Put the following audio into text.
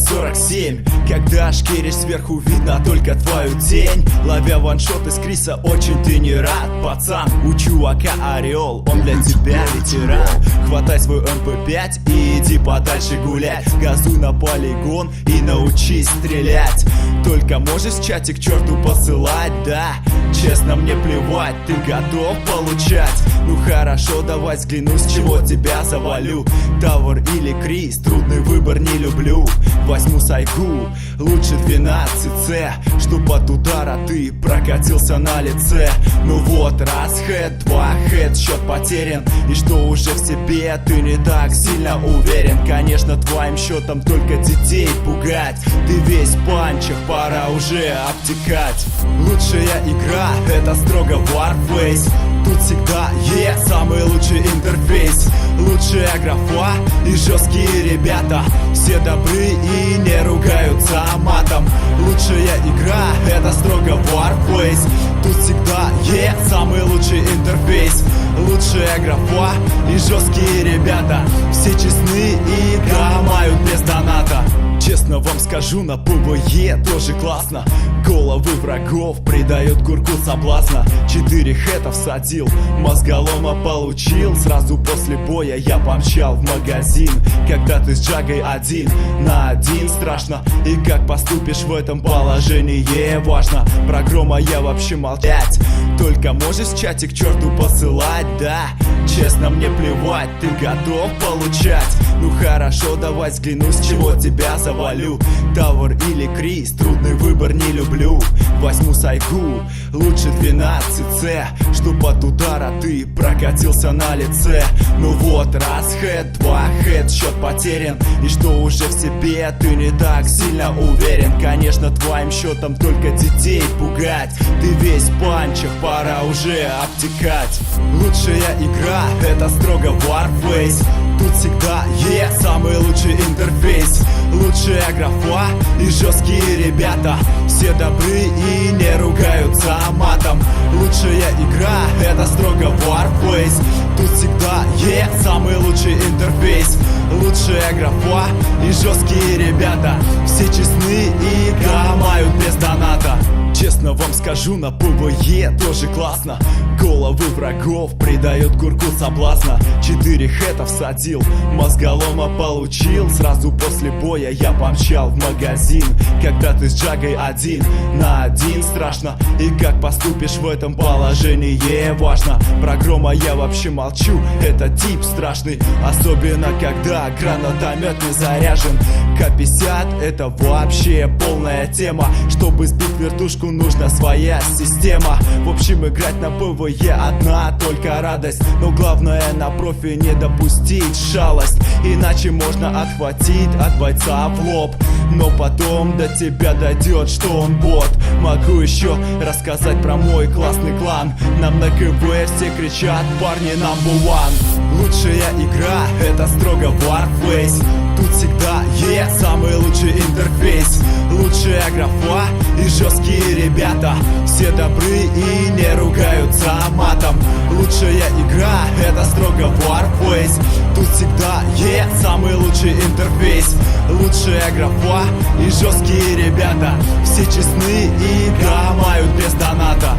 47. Когда шкеришь сверху, видно только твою тень. Ловя ваншот из Криса, очень ты не рад, пацан. У чувака орел, он для тебя ветеран. Хватай свой МП5 и иди подальше гулять. Газуй на полигон и научись стрелять. Только можешь чатик к черту посылать, да? Честно, мне плевать, ты готов получать? Ну хорошо, давай взгляну, с чего тебя завалю. Тавр или Крис, трудный выбор, не люблю. Возьму сайгу, лучше 12C, чтоб от удара ты прокатился на лице. Ну вот, раз хэт, два хэт, счет потерян. И что уже в себе ты не так сильно уверен. Конечно, твоим счетом только детей пугать. Ты весь в панчах, пора уже обтекать. Лучшая игра — это строго Warface. Тут всегда есть самый лучший интерфейс. Лучшая графа и жесткие ребята. Все добры и не ругаются матом. Лучшая игра — это строго Warface. Тут всегда есть самый лучший интерфейс. Лучшая графа и жесткие ребята. Все честны и гамают без доната. Честно вам скажу, на ПВЕ тоже классно. Головы врагов придает курку соблазна. 4 хэта всадил, мозголома получил. Сразу после боя я помчал в магазин. Когда ты с Джагой 1 на 1 страшно. И как поступишь в этом положении важно. Про грома я вообще молчать. Только можешь в чатик к черту посылать, да? Честно, мне плевать, ты готов получать? Ну хорошо, давай взгляну, с чего тебя завалю. Тавр или Крис, трудный выбор, не люблю. Возьму сайгу, лучше 12C, чтоб от удара ты прокатился на лице. Ну вот, раз хэт, два хэт, счет потерян. И что уже в себе ты не так сильно уверен. Конечно, твоим счетом только детей пугать. Ты весь в панчах, пора уже обтекать. Лучшая игра — это строго Warface. Тут всегда есть самый лучший интерфейс. Лучшая графа и жесткие ребята. Все добры и не ругаются матом. Лучшая игра — это строго Warface. Тут всегда есть самый лучший интерфейс. Лучшая графа и жесткие ребята. Все честны и гамают без доната. Честно вам скажу, на ПВЕ тоже классно. Головы врагов придает курку соблазна. 4 хэта всадил, мозголома получил. Сразу после боя я помчал в магазин. Когда ты с Джагой 1 на 1 страшно. И как поступишь в этом положении важно. Про грома я вообще молчу, это тип страшный. Особенно когда гранатомет не заряжен. К-50 это вообще полная тема. Чтобы сбить вертушку, нужна своя система. В общем, играть на ПВЕ одна только радость. Но главное на профи не допустить шалость. Иначе можно отхватить от бойца в лоб. Но потом до тебя дойдет, что он бот. Могу еще рассказать про мой классный клан. Нам на КВ все кричат: парни number one. Лучшая игра — это строго Warface. Тут всегда есть самый лучший интерфейс. Лучшая графа и жесткие ребята. Все добры и не ругаются матом. Лучшая игра — это строго Warface. Тут всегда есть самый лучший интерфейс. Лучшая графа и жесткие ребята. Все честны и гамают без доната.